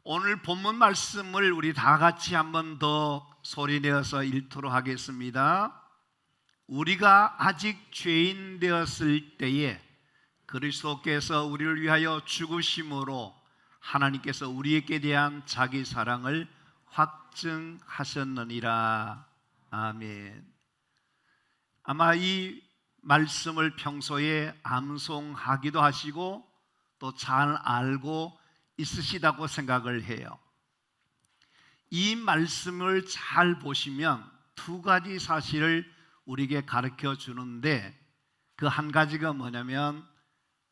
오늘 본문 말씀을 우리 다 같이 한 번 더 소리내어서 읽도록 하겠습니다. 우리가 아직 죄인 되었을 때에 그리스도께서 우리를 위하여 죽으심으로 하나님께서 우리에게 대한 자기 사랑을 확증하셨느니라. 아멘. 아마 이 말씀을 평소에 암송하기도 하시고 또 잘 알고 있으시다고 생각을 해요. 이 말씀을 잘 보시면 두 가지 사실을 우리에게 가르쳐 주는데, 그 한 가지가 뭐냐면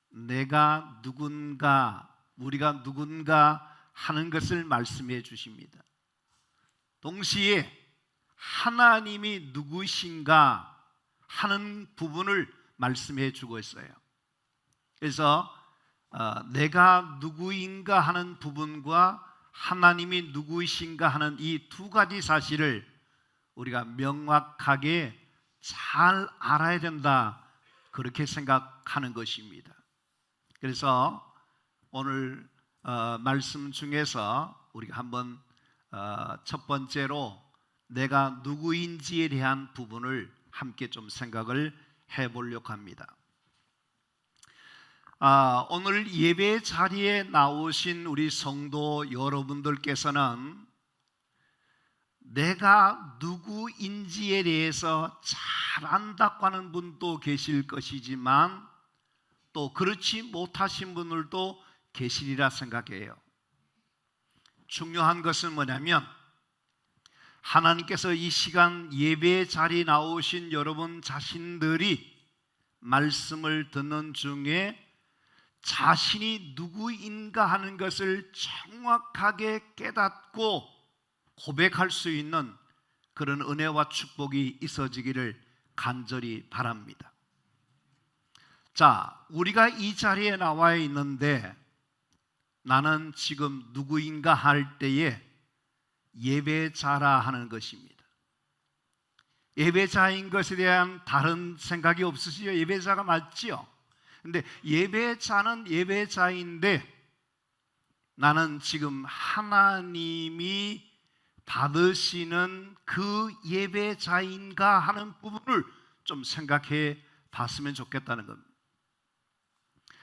내가 누군가, 우리가 누군가 하는 것을 말씀해 주십니다. 동시에 하나님이 누구신가 하는 부분을 말씀해 주고 있어요. 그래서 내가 누구인가 하는 부분과 하나님이 누구이신가 하는 이 두 가지 사실을 우리가 명확하게 잘 알아야 된다, 그렇게 생각하는 것입니다. 그래서 오늘 말씀 중에서 우리가 한번 첫 번째로 내가 누구인지에 대한 부분을 함께 좀 생각을 해보려고 합니다. 오늘 예배 자리에 나오신 우리 성도 여러분들께서는 내가 누구인지에 대해서 잘 안다고 하는 분도 계실 것이지만 또 그렇지 못하신 분들도 계시리라 생각해요. 중요한 것은 뭐냐면 하나님께서 이 시간 예배 자리에 나오신 여러분 자신들이 말씀을 듣는 중에 자신이 누구인가 하는 것을 정확하게 깨닫고 고백할 수 있는 그런 은혜와 축복이 있어지기를 간절히 바랍니다. 자, 우리가 이 자리에 나와 있는데 나는 지금 누구인가 할 때에 예배자라 하는 것입니다. 예배자인 것에 대한 다른 생각이 없으시죠? 예배자가 맞지요? 근데 예배자는 예배자인데 나는 지금 하나님이 받으시는 그 예배자인가 하는 부분을 좀 생각해 봤으면 좋겠다는 겁니다.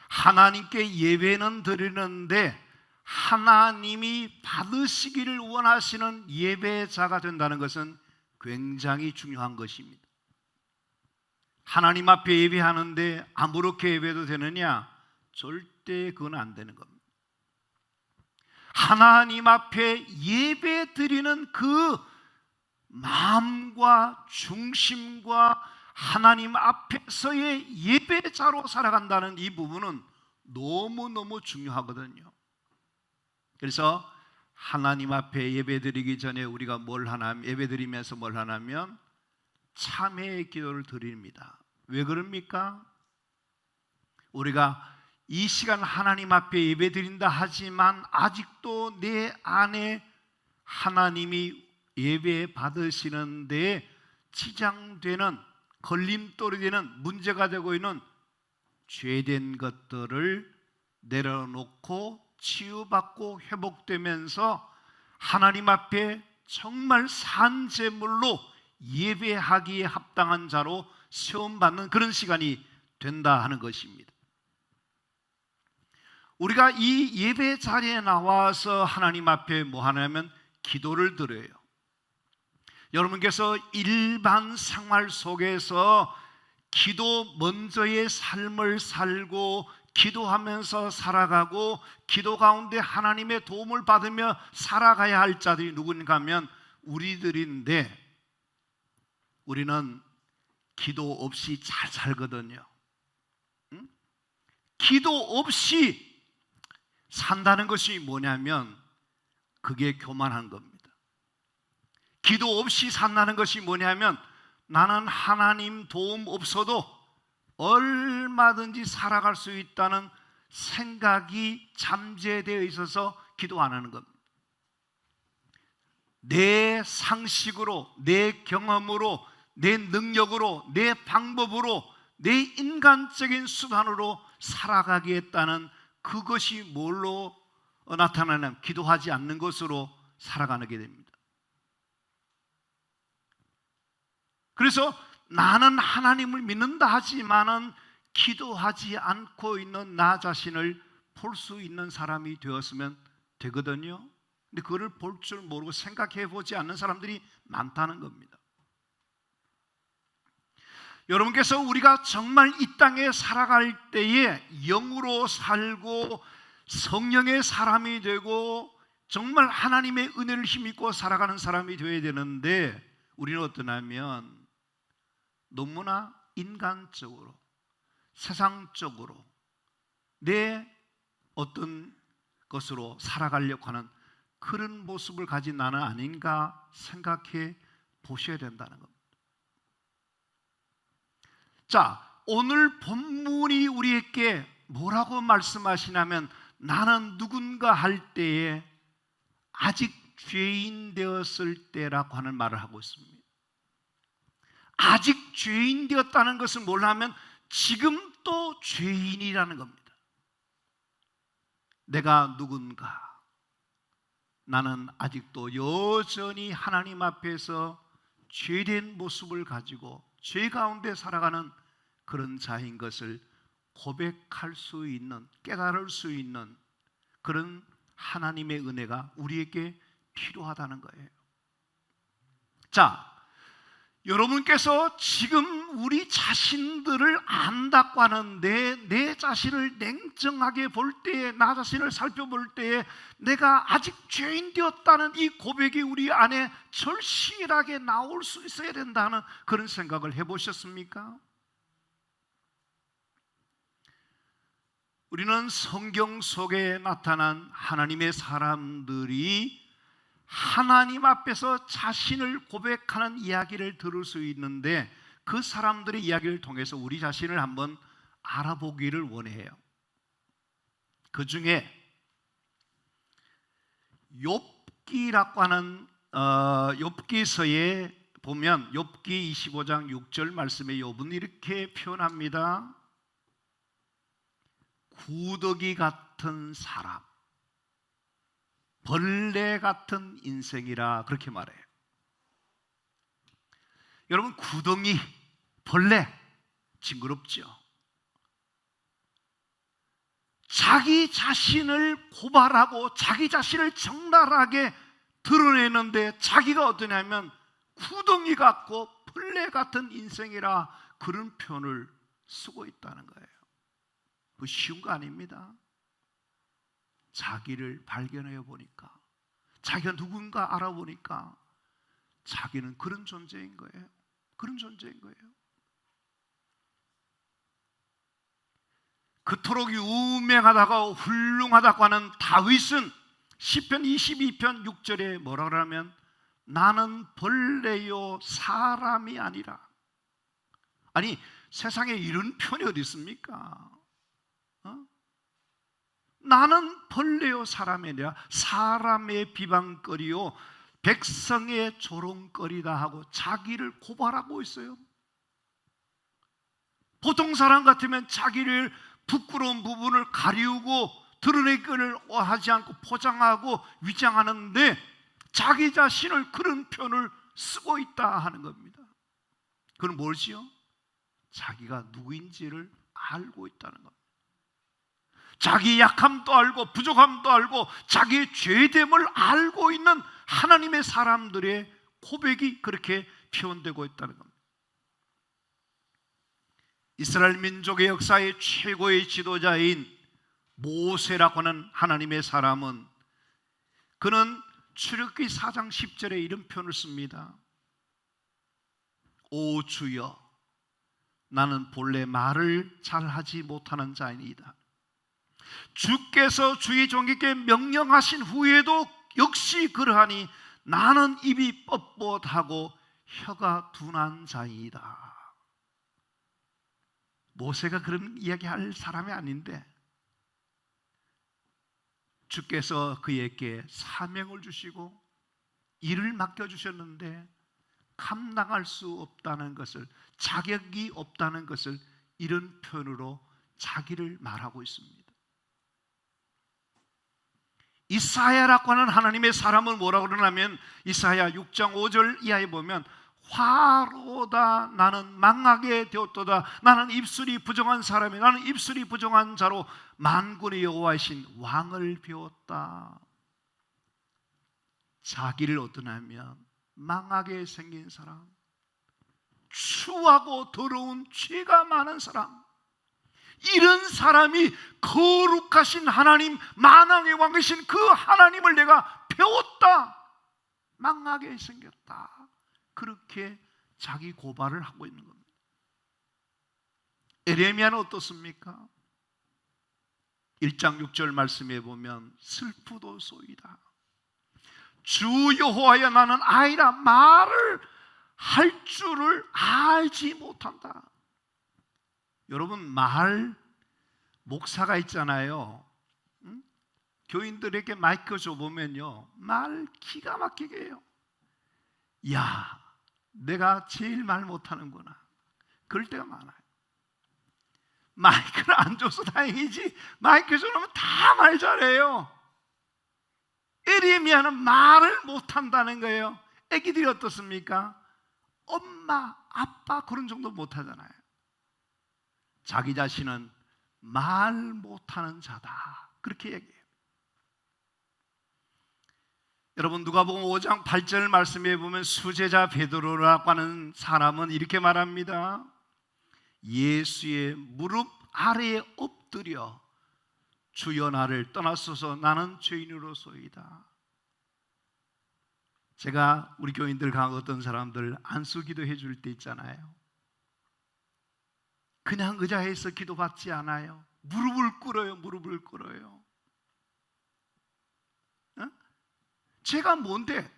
하나님께 예배는 드리는데 하나님이 받으시기를 원하시는 예배자가 된다는 것은 굉장히 중요한 것입니다. 하나님 앞에 예배하는데 아무렇게 예배도 되느냐? 절대 그건 안 되는 겁니다. 하나님 앞에 예배 드리는 그 마음과 중심과 하나님 앞에서의 예배자로 살아간다는 이 부분은 너무너무 중요하거든요. 그래서 하나님 앞에 예배 드리기 전에 우리가 뭘 하냐면, 예배 드리면서 뭘 하냐면 참회의 기도를 드립니다. 왜 그럽니까? 우리가 이 시간 하나님 앞에 예배 드린다 하지만 아직도 내 안에 하나님이 예배 받으시는 데에 지장되는, 걸림돌이 되는, 문제가 되고 있는 죄된 것들을 내려놓고 치유받고 회복되면서 하나님 앞에 정말 산 제물로 예배하기에 합당한 자로 시험받는 그런 시간이 된다 하는 것입니다. 우리가 이 예배 자리에 나와서 하나님 앞에 뭐 하냐면 기도를 드려요. 여러분께서 일반 생활 속에서 기도 먼저의 삶을 살고 기도하면서 살아가고 기도 가운데 하나님의 도움을 받으며 살아가야 할 자들이 누구인가 하면 우리들인데, 우리는 기도 없이 잘 살거든요. 응? 기도 없이 산다는 것이 뭐냐면 그게 교만한 겁니다. 기도 없이 산다는 것이 뭐냐면 나는 하나님 도움 없어도 얼마든지 살아갈 수 있다는 생각이 잠재되어 있어서 기도 안 하는 겁니다. 내 상식으로, 내 경험으로, 내 능력으로, 내 방법으로, 내 인간적인 수단으로 살아가겠다는 그것이 뭘로 나타나는 기도하지 않는 것으로 살아가게 됩니다. 그래서 나는 하나님을 믿는다 하지만은 기도하지 않고 있는 나 자신을 볼 수 있는 사람이 되었으면 되거든요. 근데 그걸 볼 줄 모르고 생각해 보지 않는 사람들이 많다는 겁니다. 여러분께서 우리가 정말 이 땅에 살아갈 때에 영으로 살고 성령의 사람이 되고 정말 하나님의 은혜를 힘입고 살아가는 사람이 되어야 되는데, 우리는 어떠냐면 너무나 인간적으로 세상적으로 내 어떤 것으로 살아가려고 하는 그런 모습을 가진 나는 아닌가 생각해 보셔야 된다는 겁니다. 자, 오늘 본문이 우리에게 뭐라고 말씀하시냐면, 나는 누군가 할 때에 아직 죄인 되었을 때라고 하는 말을 하고 있습니다. 아직 죄인 되었다는 것을 뭐냐면 지금 또 죄인이라는 겁니다. 내가 누군가, 나는 아직도 여전히 하나님 앞에서 죄된 모습을 가지고 죄 가운데 살아가는 그런 자인 것을 고백할 수 있는, 깨달을 수 있는 그런 하나님의 은혜가 우리에게 필요하다는 거예요. 자, 여러분께서 지금 우리 자신들을 안다고 하는데, 내 자신을 냉정하게 볼 때에, 나 자신을 살펴볼 때에 내가 아직 죄인 되었다는 이 고백이 우리 안에 절실하게 나올 수 있어야 된다는 그런 생각을 해보셨습니까? 우리는 성경 속에 나타난 하나님의 사람들이 하나님 앞에서 자신을 고백하는 이야기를 들을 수 있는데, 그 사람들의 이야기를 통해서 우리 자신을 한번 알아보기를 원해요. 그 중에 욥기라고 하는 욥기서에 보면, 욥기 25장 6절 말씀에 욥은 이렇게 표현합니다. 구더기 같은 사람, 벌레 같은 인생이라, 그렇게 말해요. 여러분, 구덩이, 벌레, 징그럽죠? 자기 자신을 고발하고 자기 자신을 적나라하게 드러내는데 자기가 어떠냐면 구덩이 같고 벌레 같은 인생이라, 그런 표현을 쓰고 있다는 거예요. 그 쉬운 거 아닙니다. 자기를 발견해 보니까, 자기가 누군가 알아보니까 자기는 그런 존재인 거예요. 그런 존재인 거예요. 그토록 유명하다고 훌륭하다고 하는 다윗은 시편 22편 6절에 뭐라 그러면, 나는 벌레요 사람이 아니라. 아니, 세상에 이런 표현이 어디 있습니까? 나는 벌레요 사람이 아니라 사람의 비방거리요 백성의 조롱거리다 하고 자기를 고발하고 있어요. 보통 사람 같으면 자기를 부끄러운 부분을 가리우고 드러내기를 하지 않고 포장하고 위장하는데, 자기 자신을 그런 표현을 쓰고 있다 하는 겁니다. 그건 뭘지요? 자기가 누구인지를 알고 있다는 겁니다. 자기 약함도 알고 부족함도 알고 자기의 죄됨을 알고 있는 하나님의 사람들의 고백이 그렇게 표현되고 있다는 겁니다. 이스라엘 민족의 역사의 최고의 지도자인 모세라고 하는 하나님의 사람은, 그는 출애굽기 4장 10절에 이런 표현을 씁니다. 오 주여, 나는 본래 말을 잘하지 못하는 자이니이다. 주께서 주의 종에게 명령하신 후에도 역시 그러하니 나는 입이 뻣뻣하고 혀가 둔한 자이다. 모세가 그런 이야기할 사람이 아닌데 주께서 그에게 사명을 주시고 일을 맡겨주셨는데 감당할 수 없다는 것을, 자격이 없다는 것을 이런 표현으로 자기를 말하고 있습니다. 이사야라고 하는 하나님의 사람은 뭐라고 그러냐면 이사야 6장 5절 이하에 보면 화로다 나는 망하게 되었도다. 나는 입술이 부정한 사람이 나는 입술이 부정한 자로 만군의 여호와이신 왕을 배웠다. 자기를 어떠냐면 망하게 생긴 사람, 추하고 더러운 죄가 많은 사람, 이런 사람이 거룩하신 하나님 만왕의 왕이신 그 하나님을 내가 배웠다. 망하게 생겼다. 그렇게 자기 고발을 하고 있는 겁니다. 에레미야는 어떻습니까? 1장 6절 말씀에 보면 슬프도소이다. 주 여호와여 나는 아이라 말을 할 줄을 알지 못한다. 여러분 목사가 있잖아요. 응? 교인들에게 마이크 줘보면요 말 기가 막히게 해요. 야, 내가 제일 말 못하는구나. 그럴 때가 많아요. 마이크를 안 줘서 다행이지 마이크 줘놓으면 다 말 잘해요. 에레미야는 말을 못한다는 거예요. 애기들이 어떻습니까? 엄마, 아빠 그런 정도 못하잖아요. 자기 자신은 말 못하는 자다 그렇게 얘기해요. 여러분 누가복음 5장 8절 말씀에 보면 수제자 베드로라고 하는 사람은 이렇게 말합니다. 예수의 무릎 아래에 엎드려 주여 나를 떠나소서 나는 죄인으로소이다. 제가 우리 교인들 가고 어떤 사람들 안수기도 해줄 때 있잖아요. 그냥 의자에서 기도받지 않아요. 무릎을 꿇어요. 무릎을 꿇어요. 어? 제가 뭔데?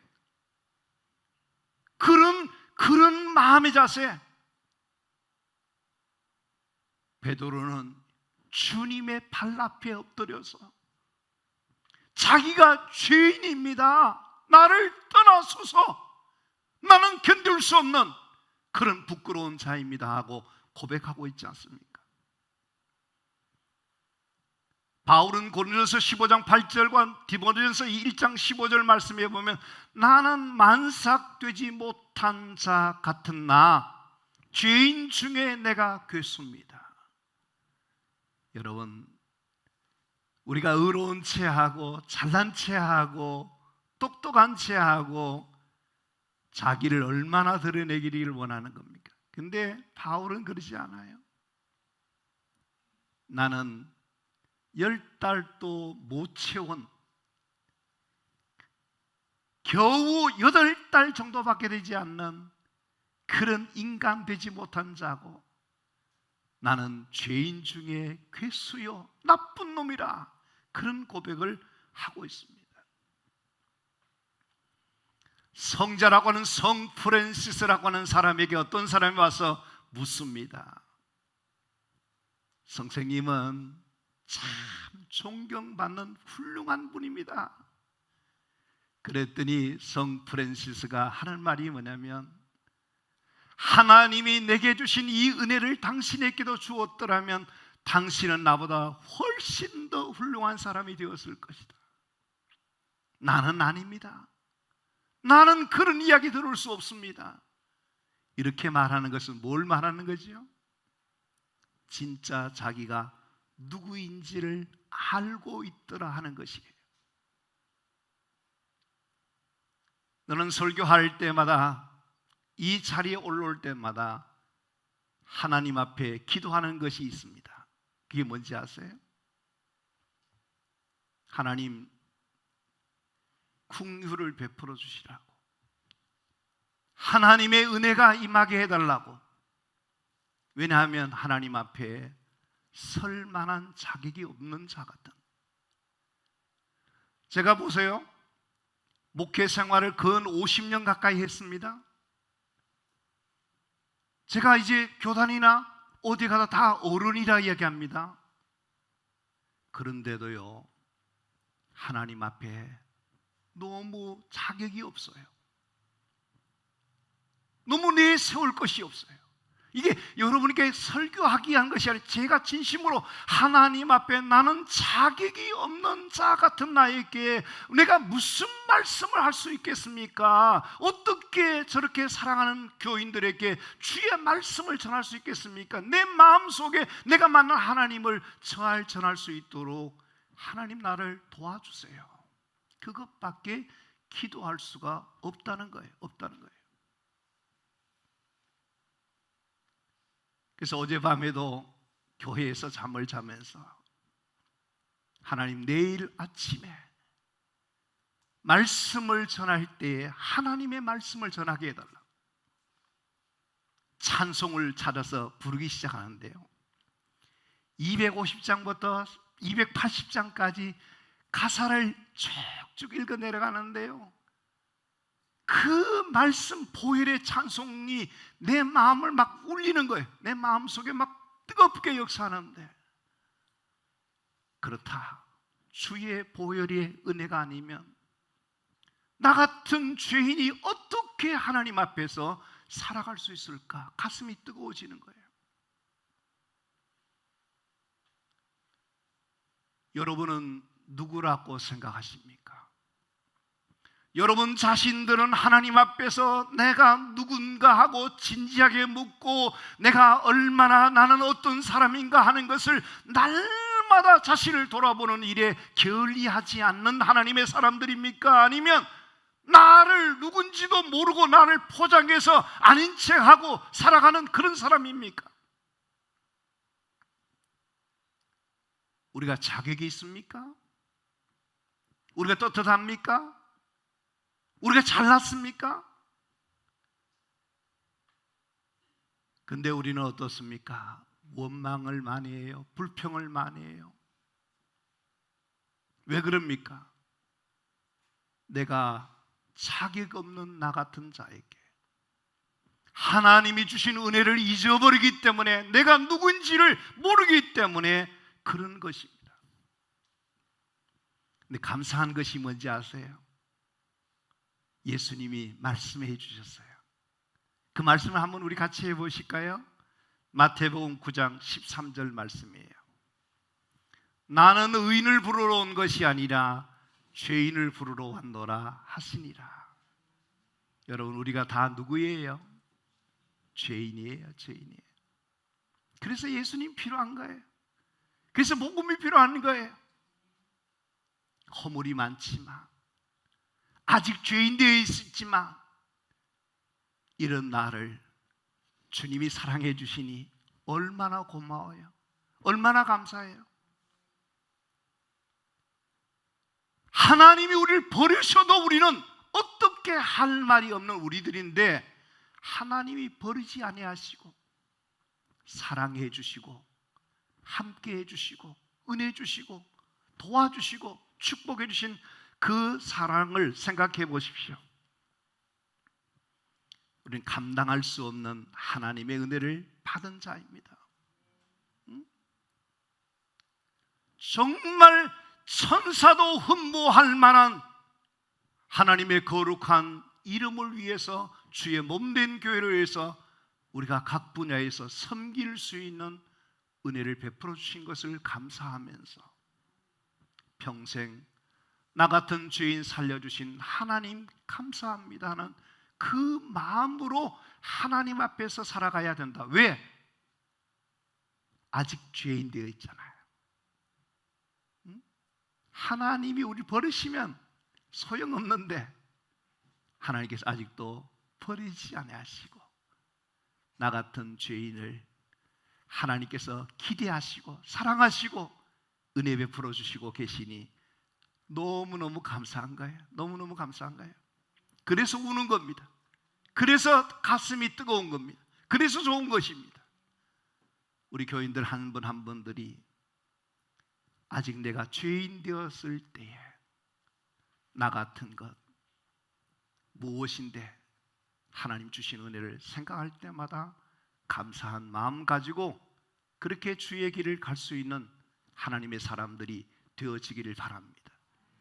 그런 마음의 자세. 베드로는 주님의 발 앞에 엎드려서 자기가 죄인입니다. 나를 떠나소서. 나는 견딜 수 없는 그런 부끄러운 자입니다 하고 고백하고 있지 않습니까? 바울은 고린도서 15장 8절과 디모데전서 1장 15절 말씀에 보면 나는 만삭되지 못한 자 같은 나 죄인 중에 내가 괴수입니다. 여러분 우리가 의로운 체하고 잘난 체하고 똑똑한 체하고 자기를 얼마나 드러내기를 원하는 겁니까? 근데 바울은 그러지 않아요. 나는 10달도 못 채운 겨우 8달 정도밖에 되지 않는 그런 인간 되지 못한 자고 나는 죄인 중에 괴수요 나쁜 놈이라 그런 고백을 하고 있습니다. 성자라고 하는 성 프랜시스라고 하는 사람에게 어떤 사람이 와서 묻습니다. 선생님은 참 존경받는 훌륭한 분입니다. 그랬더니 성 프랜시스가 하는 말이 뭐냐면 하나님이 내게 주신 이 은혜를 당신에게도 주었더라면 당신은 나보다 훨씬 더 훌륭한 사람이 되었을 것이다. 나는 아닙니다. 나는 그런 이야기 들을 수 없습니다. 이렇게 말하는 것은 뭘 말하는 거지요? 진짜 자기가 누구인지를 알고 있더라 하는 것이에요. 너는 설교할 때마다 이 자리에 올라올 때마다 하나님 앞에 기도하는 것이 있습니다. 그게 뭔지 아세요? 하나님 긍휼을 베풀어 주시라고, 하나님의 은혜가 임하게 해달라고. 왜냐하면 하나님 앞에 설 만한 자격이 없는 자거든. 제가 보세요, 목회 생활을 근 50년 가까이 했습니다. 제가 이제 교단이나 어디 가다 다 어른이라 이야기합니다. 그런데도요 하나님 앞에 너무 자격이 없어요. 너무 내세울 것이 없어요. 이게 여러분에게 설교하기 위한 것이 아니라 제가 진심으로 하나님 앞에 나는 자격이 없는 자 같은 나에게 내가 무슨 말씀을 할 수 있겠습니까? 어떻게 저렇게 사랑하는 교인들에게 주의 말씀을 전할 수 있겠습니까? 내 마음속에 내가 만난 하나님을 잘 전할 수 있도록 하나님 나를 도와주세요. 그것밖에 기도할 수가 없다는 거예요. 없다는 거예요. 그래서 어젯밤에도 교회에서 잠을 자면서 하나님 내일 아침에 말씀을 전할 때에 하나님의 말씀을 전하게 해달라. 찬송을 찾아서 부르기 시작하는데요, 250장부터 280장까지 가사를 쭉쭉 읽어 내려가는데요, 그 말씀 보혈의 찬송이 내 마음을 막 울리는 거예요. 내 마음속에 막 뜨겁게 역사하는데, 그렇다, 주의 보혈의 은혜가 아니면 나 같은 죄인이 어떻게 하나님 앞에서 살아갈 수 있을까? 가슴이 뜨거워지는 거예요. 여러분은 누구라고 생각하십니까? 여러분 자신들은 하나님 앞에서 내가 누군가 하고 진지하게 묻고 내가 얼마나 나는 어떤 사람인가 하는 것을 날마다 자신을 돌아보는 일에 게을리하지 않는 하나님의 사람들입니까? 아니면 나를 누군지도 모르고 나를 포장해서 아닌 척하고 살아가는 그런 사람입니까? 우리가 자격이 있습니까? 우리가 떳떳합니까? 우리가 잘났습니까? 근데 우리는 어떻습니까? 원망을 많이 해요. 불평을 많이 해요. 왜 그럽니까? 내가 자격 없는 나 같은 자에게 하나님이 주신 은혜를 잊어버리기 때문에, 내가 누군지를 모르기 때문에 그런 것입니다. 근데 감사한 것이 뭔지 아세요? 예수님이 말씀해 주셨어요. 그 말씀을 한번 우리 같이 해보실까요? 마태복음 9장 13절 말씀이에요. 나는 의인을 부르러 온 것이 아니라 죄인을 부르러 왔노라 하시니라. 여러분, 우리가 다 누구예요? 죄인이에요. 죄인이에요. 그래서 예수님 필요한 거예요. 그래서 복음이 필요한 거예요. 허물이 많지만, 아직 죄인 되어 있지만, 이런 나를 주님이 사랑해 주시니 얼마나 고마워요. 얼마나 감사해요. 하나님이 우리를 버리셔도 우리는 어떻게 할 말이 없는 우리들인데, 하나님이 버리지 아니하시고 사랑해 주시고 함께 해주시고 은혜 주시고 도와주시고 축복해 주신 그 사랑을 생각해 보십시오. 우리는 감당할 수 없는 하나님의 은혜를 받은 자입니다. 정말 천사도 흠모할 만한 하나님의 거룩한 이름을 위해서, 주의 몸된 교회를 위해서 우리가 각 분야에서 섬길 수 있는 은혜를 베풀어 주신 것을 감사하면서 평생 나 같은 죄인 살려주신 하나님 감사합니다 하는 그 마음으로 하나님 앞에서 살아가야 된다. 왜? 아직 죄인 되어 있잖아요. 하나님이 우리 버리시면 소용없는데 하나님께서 아직도 버리지 아니하시고 나 같은 죄인을 하나님께서 기대하시고 사랑하시고 은혜 베풀어 주시고 계시니 너무너무 감사한 거예요. 너무너무 감사한 거예요. 그래서 우는 겁니다. 그래서 가슴이 뜨거운 겁니다. 그래서 좋은 것입니다. 우리 교인들 한 분 한 분들이 아직 내가 죄인 되었을 때에 나 같은 것 무엇인데 하나님 주신 은혜를 생각할 때마다 감사한 마음 가지고 그렇게 주의 길을 갈 수 있는 하나님의 사람들이 되어지기를 바랍니다.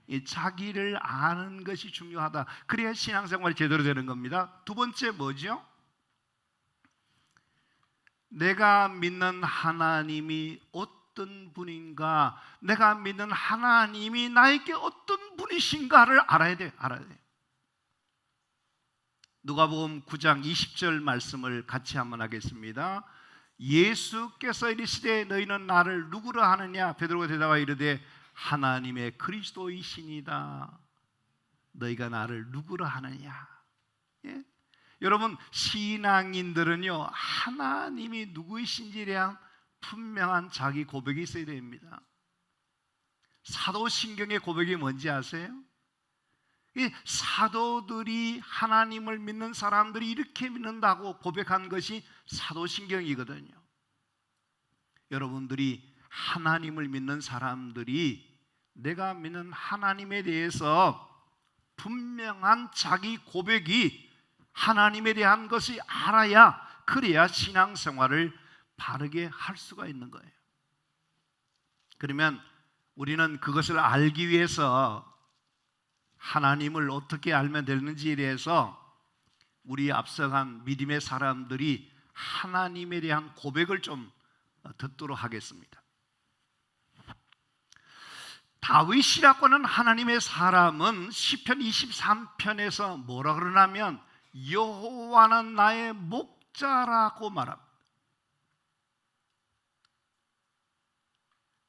이 자기를 아는 것이 중요하다. 그래야 신앙생활이 제대로 되는 겁니다. 두 번째 뭐죠? 내가 믿는 하나님이 어떤 분인가, 내가 믿는 하나님이 나에게 어떤 분이신가를 알아야 돼. 누가복음 9장 20절 말씀을 같이 한번 하겠습니다. 예수께서 이르시되 너희는 나를 누구라 하느냐? 베드로가 대답하여 이르되 하나님의 그리스도이시니이다. 너희가 나를 누구라 하느냐? 예? 여러분, 신앙인들은요, 하나님이 누구이신지에 대한 분명한 자기 고백이 있어야 됩니다. 사도신경의 고백이 뭔지 아세요? 이 사도들이 하나님을 믿는 사람들이 이렇게 믿는다고 고백한 것이 사도신경이거든요. 여러분들이 하나님을 믿는 사람들이 내가 믿는 하나님에 대해서 분명한 자기 고백이 하나님에 대한 것이 알아야, 그래야 신앙생활을 바르게 할 수가 있는 거예요. 그러면 우리는 그것을 알기 위해서 하나님을 어떻게 알면 되는지에 대해서 우리 앞서간 믿음의 사람들이 하나님에 대한 고백을 좀 듣도록 하겠습니다. 다윗이라고 하는 하나님의 사람은 시편 23편에서 뭐라 그러냐면 여호와는 나의 목자라고 말합니다.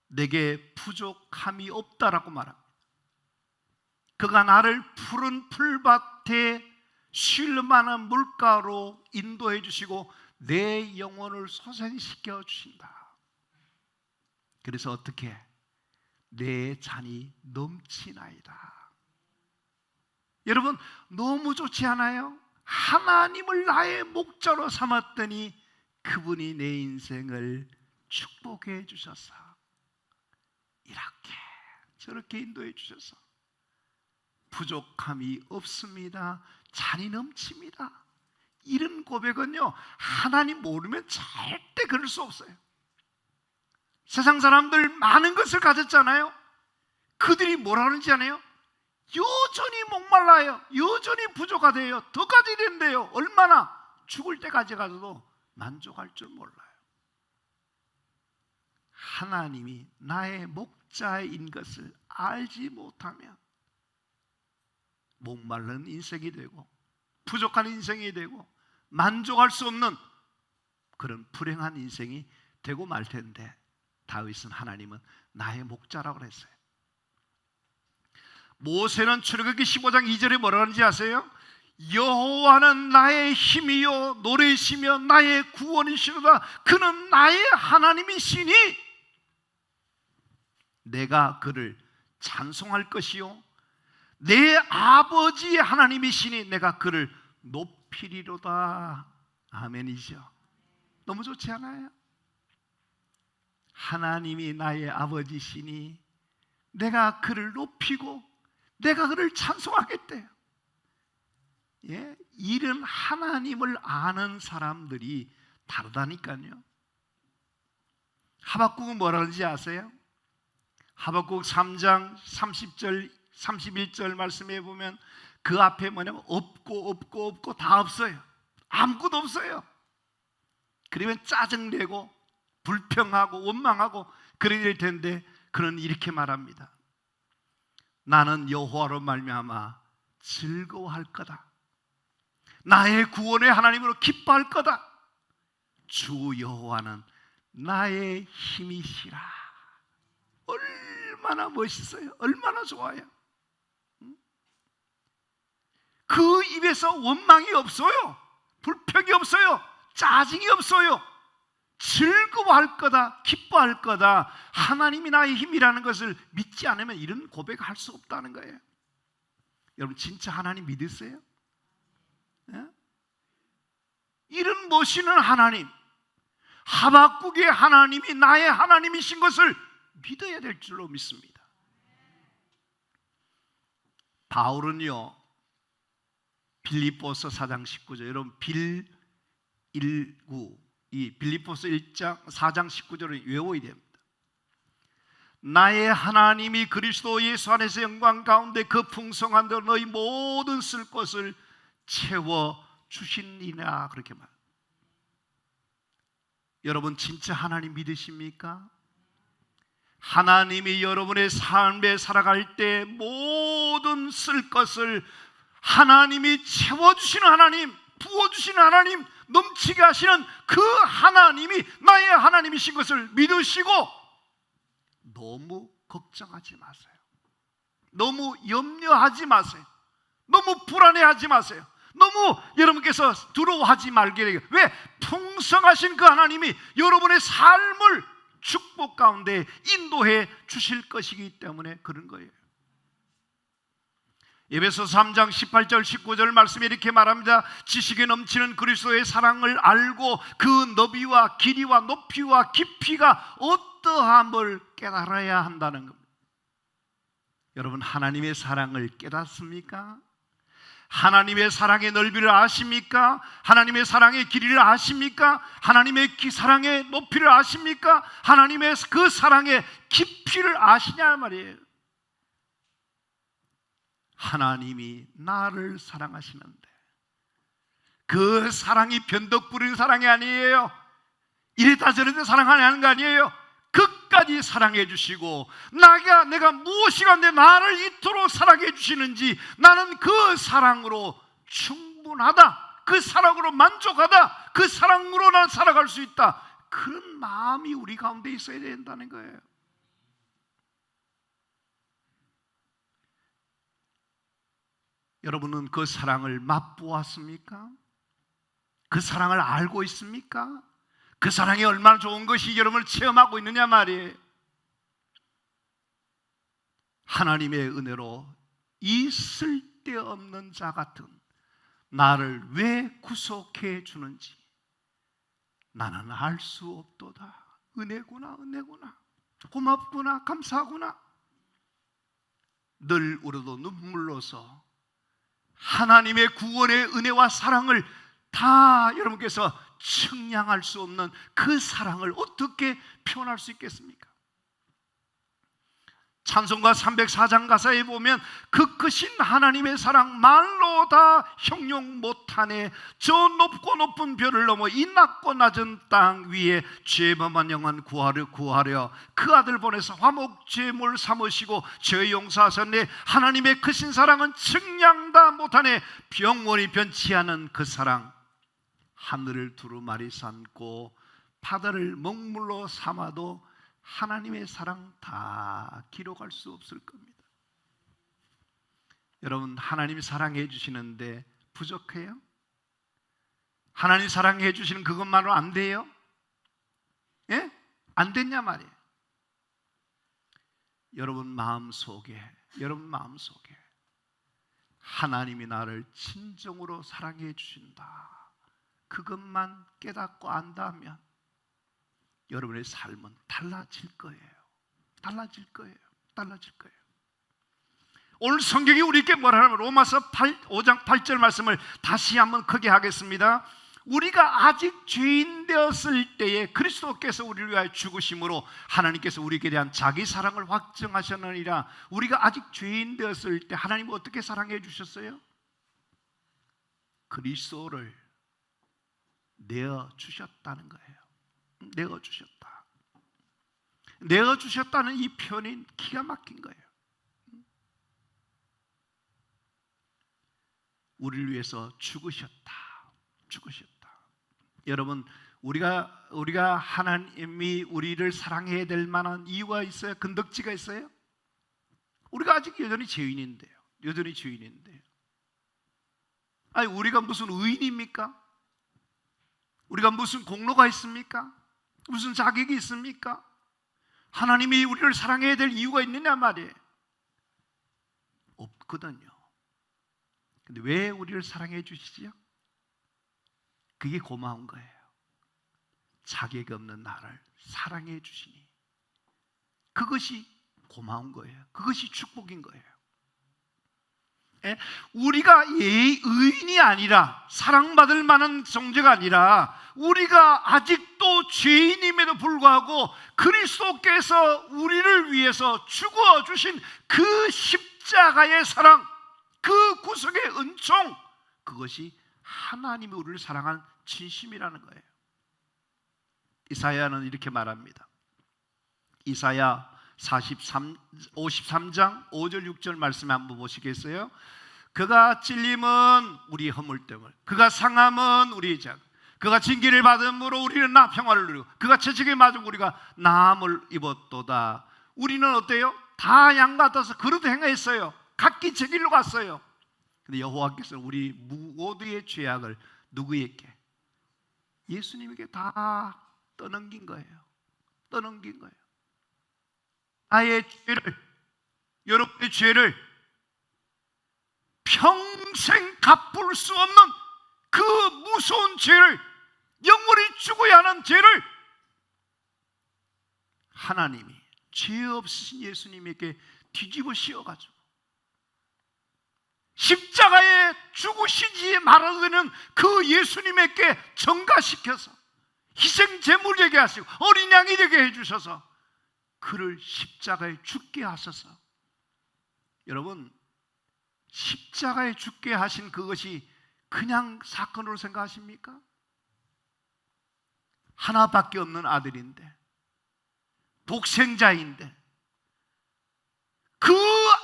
내게 부족함이 없다라고 말합니다. 그가 나를 푸른 풀밭에 쉴 만한 물가로 인도해 주시고 내 영혼을 소생시켜 주신다. 그래서 어떻게? 내 잔이 넘치나이다. 여러분, 너무 좋지 않아요? 하나님을 나의 목자로 삼았더니 그분이 내 인생을 축복해 주셔서 이렇게 저렇게 인도해 주셔서 부족함이 없습니다. 잔이 넘칩니다. 이런 고백은요, 하나님 모르면 절대 그럴 수 없어요. 세상 사람들 많은 것을 가졌잖아요. 그들이 뭐라 그러는지 아세요? 여전히 목말라요. 여전히 부족하대요. 더 가져야 된대요. 얼마나 죽을 때까지 가서도 만족할 줄 몰라요. 하나님이 나의 목자인 것을 알지 못하면 목마른 인생이 되고 부족한 인생이 되고 만족할 수 없는 그런 불행한 인생이 되고 말 텐데, 다윗은 하나님은 나의 목자라고 그랬어요. 모세는 출애굽기 15장 2절에 뭐라 하는지 아세요? 여호와는 나의 힘이요 노래시며 나의 구원이시로다. 그는 나의 하나님이시니 내가 그를 찬송할 것이요 내 아버지의 하나님이시니 내가 그를 높이리로다. 아멘이죠. 너무 좋지 않아요? 하나님이 나의 아버지시니 내가 그를 높이고 내가 그를 찬송하겠대요. 예? 이런 하나님을 아는 사람들이 다르다니까요. 하박국은 뭐라 그러는지 아세요? 하박국 3장 30절 31절 말씀에 보면 그 앞에 뭐냐면 없고 다 없어요. 아무것도 없어요. 그러면 짜증내고 불평하고 원망하고 그래야 될 텐데 그는 이렇게 말합니다. 나는 여호와로 말미암아 즐거워할 거다. 나의 구원의 하나님으로 기뻐할 거다. 주 여호와는 나의 힘이시라. 얼마나 멋있어요. 얼마나 좋아요. 그 입에서 원망이 없어요. 불평이 없어요. 짜증이 없어요. 즐거워할 거다. 기뻐할 거다. 하나님이 나의 힘이라는 것을 믿지 않으면 이런 고백을 할 수 없다는 거예요. 여러분 진짜 하나님 믿으세요? 예? 이런 멋있는 하나님, 하박국의 하나님이 나의 하나님이신 것을 믿어야 될 줄로 믿습니다. 바울은요 빌립보서 4장 19절, 여러분 이 빌립보서 1장 4장 19절을 외워야 됩니다. 나의 하나님이 그리스도 예수 안에서 영광 가운데 그 풍성한 대로 너희 모든 쓸 것을 채워 주시니라. 그렇게 말. 여러분 진짜 하나님 믿으십니까? 하나님이 여러분의 삶에 살아갈 때 모든 쓸 것을 하나님이 채워주시는 하나님, 부어주시는 하나님, 넘치게 하시는 그 하나님이 나의 하나님이신 것을 믿으시고 너무 걱정하지 마세요. 너무 염려하지 마세요. 너무 불안해하지 마세요. 너무 여러분께서 두려워하지 말게 되게. 왜? 풍성하신 그 하나님이 여러분의 삶을 축복 가운데 인도해 주실 것이기 때문에 그런 거예요. 에베소 3장 18절 19절 말씀에 이렇게 말합니다. 지식에 넘치는 그리스도의 사랑을 알고 그 너비와 길이와 높이와 깊이가 어떠함을 깨달아야 한다는 겁니다. 여러분 하나님의 사랑을 깨닫습니까? 하나님의 사랑의 넓이를 아십니까? 하나님의 사랑의 길이를 아십니까? 하나님의 사랑의 높이를 아십니까? 하나님의 그 사랑의 깊이를 아시냐 말이에요. 하나님이 나를 사랑하시는데 그 사랑이 변덕 부리는 사랑이 아니에요. 이랬다 저랬다 사랑하는 거 아니에요. 끝까지 사랑해 주시고 내가 무엇이 간데 나를 이토록 사랑해 주시는지 나는 그 사랑으로 충분하다, 그 사랑으로 만족하다, 그 사랑으로 난 살아갈 수 있다, 그런 마음이 우리 가운데 있어야 된다는 거예요. 여러분은 그 사랑을 맛보았습니까? 그 사랑을 알고 있습니까? 그 사랑이 얼마나 좋은 것이 여러분을 체험하고 있느냐 말이에요. 하나님의 은혜로 이 쓸데없는 자 같은 나를 왜 구속해 주는지 나는 알 수 없도다. 은혜구나, 은혜구나, 고맙구나, 감사하구나. 늘 우리도 눈물로서 하나님의 구원의 은혜와 사랑을 다 여러분께서 측량할 수 없는 그 사랑을 어떻게 표현할 수 있겠습니까? 찬송가 304장 가사에 보면 그 크신 하나님의 사랑 말로 다 형용 못하네. 저 높고 높은 별을 넘어 이 낮고 낮은 땅 위에 죄범한 영혼 구하려 그 아들 보내서 화목 제물 삼으시고 죄 용서하셨네. 하나님의 크신 사랑은 측량 다 못하네. 영원히 변치 않은 그 사랑, 하늘을 두루마리 삼고 바다를 먹물로 삼아도 하나님의 사랑 다 기록할 수 없을 겁니다. 여러분 하나님 사랑해 주시는데 부족해요? 하나님 사랑해 주시는 그것만으로 안 돼요? 예? 안 됐냐 말이에요. 여러분 마음속에 하나님이 나를 진정으로 사랑해 주신다, 그것만 깨닫고 안다면 여러분의 삶은 달라질 거예요. 달라질 거예요. 오늘 성경이 우리에게 뭐라 하냐면 로마서 5장 8절 말씀을 다시 한번 크게 하겠습니다. 우리가 아직 죄인 되었을 때에 그리스도께서 우리를 위하여 죽으심으로 하나님께서 우리에게 대한 자기 사랑을 확증하셨느니라. 우리가 아직 죄인 되었을 때 하나님은 어떻게 사랑해 주셨어요? 그리스도를 내어주셨다는 거예요. 내어주셨다는 이 표현이 기가 막힌 거예요. 우리를 위해서 죽으셨다. 여러분 우리가 하나님이 우리를 사랑해야 될 만한 이유가 있어요? 근덕지가 있어요? 우리가 아직 여전히 죄인인데요. 아니 우리가 무슨 의인입니까? 우리가 무슨 공로가 있습니까? 무슨 자격이 있습니까? 하나님이 우리를 사랑해야 될 이유가 있느냐 말이에요. 없거든요. 근데 왜 우리를 사랑해 주시죠? 그게 고마운 거예요. 자격 없는 나를 사랑해 주시니 그것이 고마운 거예요. 그것이 축복인 거예요. 우리가 의인이 아니라 사랑받을 만한 존재가 아니라 우리가 아직도 죄인임에도 불구하고 그리스도께서 우리를 위해서 죽어주신 그 십자가의 사랑, 그 구속의 은총, 그것이 하나님이 우리를 사랑한 진심이라는 거예요. 이사야는 이렇게 말합니다. 이사야 53장 5절 6절 말씀 한번 보시겠어요? 그가 찔림은 우리 허물됨을, 그가 상함은 우리의 작, 그가 징계를 받음으로 우리는 나 평화를 누리고 그가 채찍에 맞은 우리가 나음을 입었도다. 우리는 어때요? 다 양 같아서 그릇 행했어요. 각기 제 길로 갔어요. 근데 여호와께서는 우리 모두의 죄악을 누구에게? 예수님에게 다 떠넘긴 거예요. 떠넘긴 거예요. 나의 죄를, 여러분의 죄를 평생 갚을 수 없는 그 무서운 죄를, 영원히 죽어야 하는 죄를 하나님이 죄 없으신 예수님에게 뒤집어 씌워가지고 십자가에 죽으시지 말아도 되는 그 예수님에게 전가시켜서 희생 제물 되게 하시고 어린 양이 되게 해주셔서 그를 십자가에 죽게 하셔서, 여러분, 십자가에 죽게 하신 그것이 그냥 사건으로 생각하십니까? 하나밖에 없는 아들인데, 독생자인데 그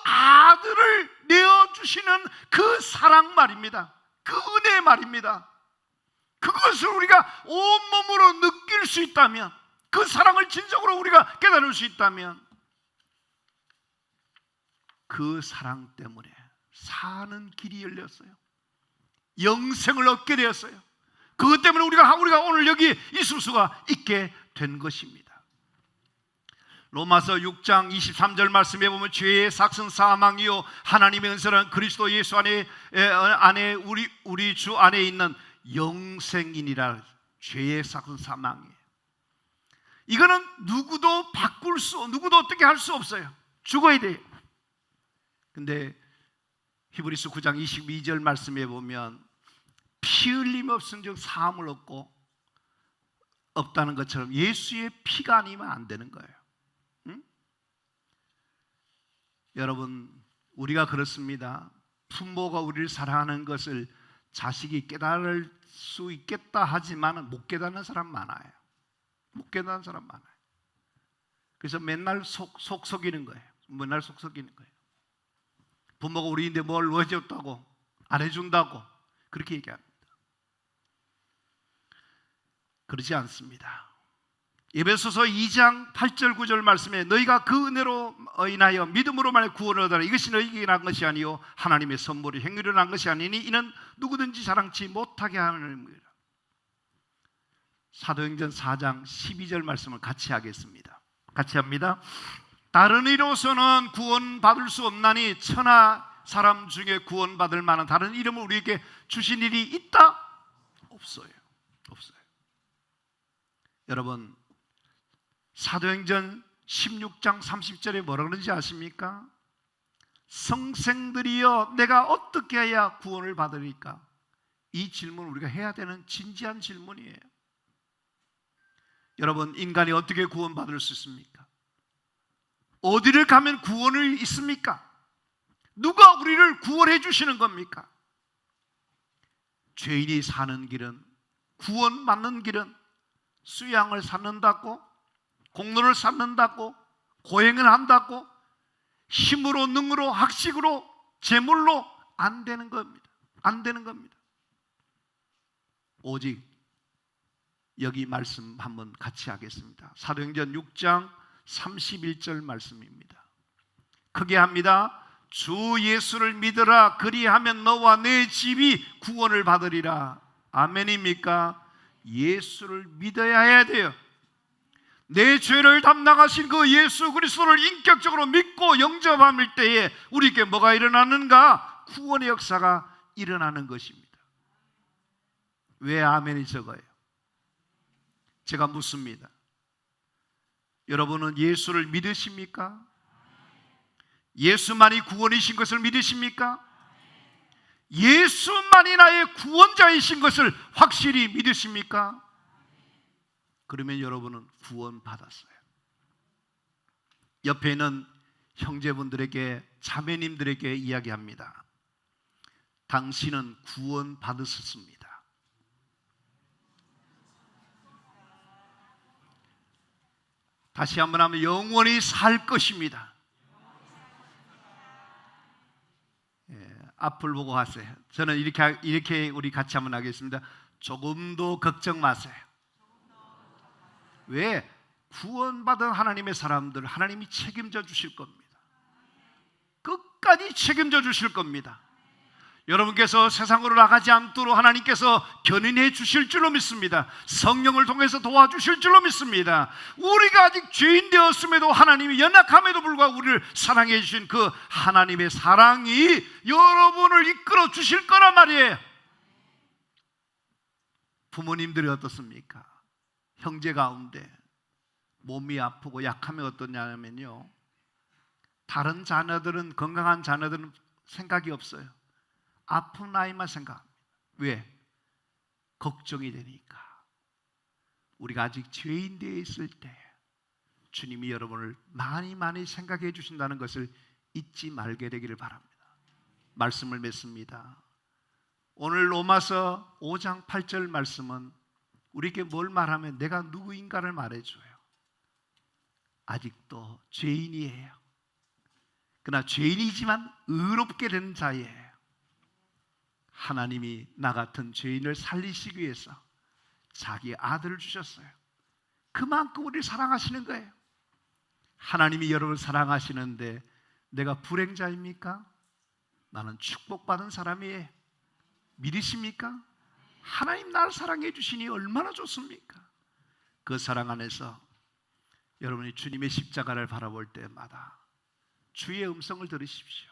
아들을 내어주시는 그 사랑 말입니다. 그 은혜 말입니다. 그것을 우리가 온몸으로 느낄 수 있다면, 그 사랑을 진정으로 우리가 깨달을 수 있다면, 그 사랑 때문에 사는 길이 열렸어요. 영생을 얻게 되었어요. 그것 때문에 우리가 오늘 여기 있을 수가 있게 된 것입니다. 로마서 6장 23절 말씀에 보면 죄의 삭은 사망이요 하나님의 은혜는 그리스도 예수 안에 우리 주 안에 있는 영생이니라. 죄의 삭은 사망이에요. 이거는 누구도 누구도 어떻게 할 수 없어요. 죽어야 돼요. 근데 히브리서 9장 22절 말씀에 보면 피 흘림 없은즉 사함을 없다는 것처럼 예수의 피가 아니면 안 되는 거예요. 응? 여러분, 우리가 그렇습니다. 부모가 우리를 사랑하는 것을 자식이 깨달을 수 있겠다 하지만 못 깨닫는 사람 많아요. 못 깨닫는 사람 많아요. 그래서 맨날 속이는 거예요. 맨날 속이는 거예요. 부모가 우리인데 뭘 해줬다고, 안 해준다고 그렇게 얘기합니다. 그러지 않습니다. 에베소서 2장 8절 9절 말씀에 너희가 그 은혜로 인하여 믿음으로 만에 구원을 얻으라. 이것이 너희에게 난 것이 아니요 하나님의 선물이 행위로 난 것이 아니니 이는 누구든지 자랑치 못하게 하는 것이라. 사도행전 4장 12절 말씀을 같이 하겠습니다. 같이 합니다. 다른 이로서는 구원받을 수 없나니 천하 사람 중에 구원받을 만한 다른 이름을 우리에게 주신 일이 있다? 없어요. 없어요. 여러분, 사도행전 16장 30절에 뭐라 그러는지 아십니까? 성생들이여 내가 어떻게 해야 구원을 받으리까? 이 질문을 우리가 해야 되는 진지한 질문이에요. 여러분, 인간이 어떻게 구원받을 수 있습니까? 어디를 가면 구원이 있습니까? 누가 우리를 구원해 주시는 겁니까? 죄인이 사는 길은, 구원받는 길은 수양을 쌓는다고, 공로를 쌓는다고, 고행을 한다고, 힘으로, 능으로, 학식으로, 재물로 안 되는 겁니다. 안 되는 겁니다. 오직 여기 말씀 한번 같이 하겠습니다. 사도행전 6장 31절 말씀입니다. 크게 합니다. 주 예수를 믿으라. 그리하면 너와 내 집이 구원을 받으리라. 아멘입니까? 예수를 믿어야 해야 돼요. 내 죄를 담당하신 그 예수 그리스도를 인격적으로 믿고 영접할 때에 우리에게 뭐가 일어나는가? 구원의 역사가 일어나는 것입니다. 왜 아멘이 적어요? 제가 묻습니다. 여러분은 예수를 믿으십니까? 예수만이 구원이신 것을 믿으십니까? 예수만이 나의 구원자이신 것을 확실히 믿으십니까? 그러면 여러분은 구원받았어요. 옆에 있는 형제분들에게, 자매님들에게 이야기합니다. 당신은 구원받으셨습니다. 다시 한번 하면 영원히 살 것입니다. 앞을 보고 하세요. 저는 이렇게 우리 같이 한번 하겠습니다. 조금도 걱정 마세요. 왜? 구원받은 하나님의 사람들 하나님이 책임져 주실 겁니다. 끝까지 책임져 주실 겁니다. 여러분께서 세상으로 나가지 않도록 하나님께서 견인해 주실 줄로 믿습니다. 성령을 통해서 도와주실 줄로 믿습니다. 우리가 아직 죄인 되었음에도 하나님이 연약함에도 불구하고 우리를 사랑해 주신 그 하나님의 사랑이 여러분을 이끌어 주실 거란 말이에요. 부모님들이 어떻습니까? 형제 가운데 몸이 아프고 약하면 어떠냐면요, 다른 자녀들은, 건강한 자녀들은 생각이 없어요. 아픈 아이만 생각합니다. 왜? 걱정이 되니까. 우리가 아직 죄인 되어 있을 때 주님이 여러분을 많이 생각해 주신다는 것을 잊지 말게 되기를 바랍니다. 말씀을 맺습니다. 오늘 로마서 5장 8절 말씀은 우리에게 뭘 말하면 내가 누구인가를 말해줘요. 아직도 죄인이에요. 그러나 죄인이지만 의롭게 된 자예요. 하나님이 나 같은 죄인을 살리시기 위해서 자기 아들을 주셨어요. 그만큼 우리를 사랑하시는 거예요. 하나님이 여러분을 사랑하시는데 내가 불행자입니까? 나는 축복받은 사람이에요. 믿으십니까? 하나님 나를 사랑해 주시니 얼마나 좋습니까? 그 사랑 안에서 여러분이 주님의 십자가를 바라볼 때마다 주의 음성을 들으십시오.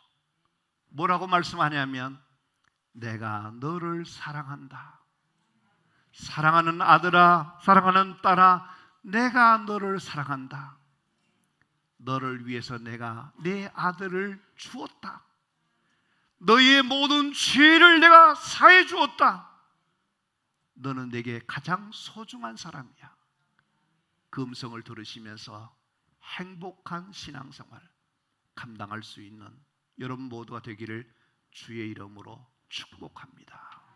뭐라고 말씀하냐면 내가 너를 사랑한다. 사랑하는 아들아, 사랑하는 딸아, 내가 너를 사랑한다. 너를 위해서 내가 내 아들을 주었다. 너의 모든 죄를 내가 사해 주었다. 너는 내게 가장 소중한 사람이야. 그 음성을 들으시면서 행복한 신앙생활 감당할 수 있는 여러분 모두가 되기를 주의 이름으로 축복합니다.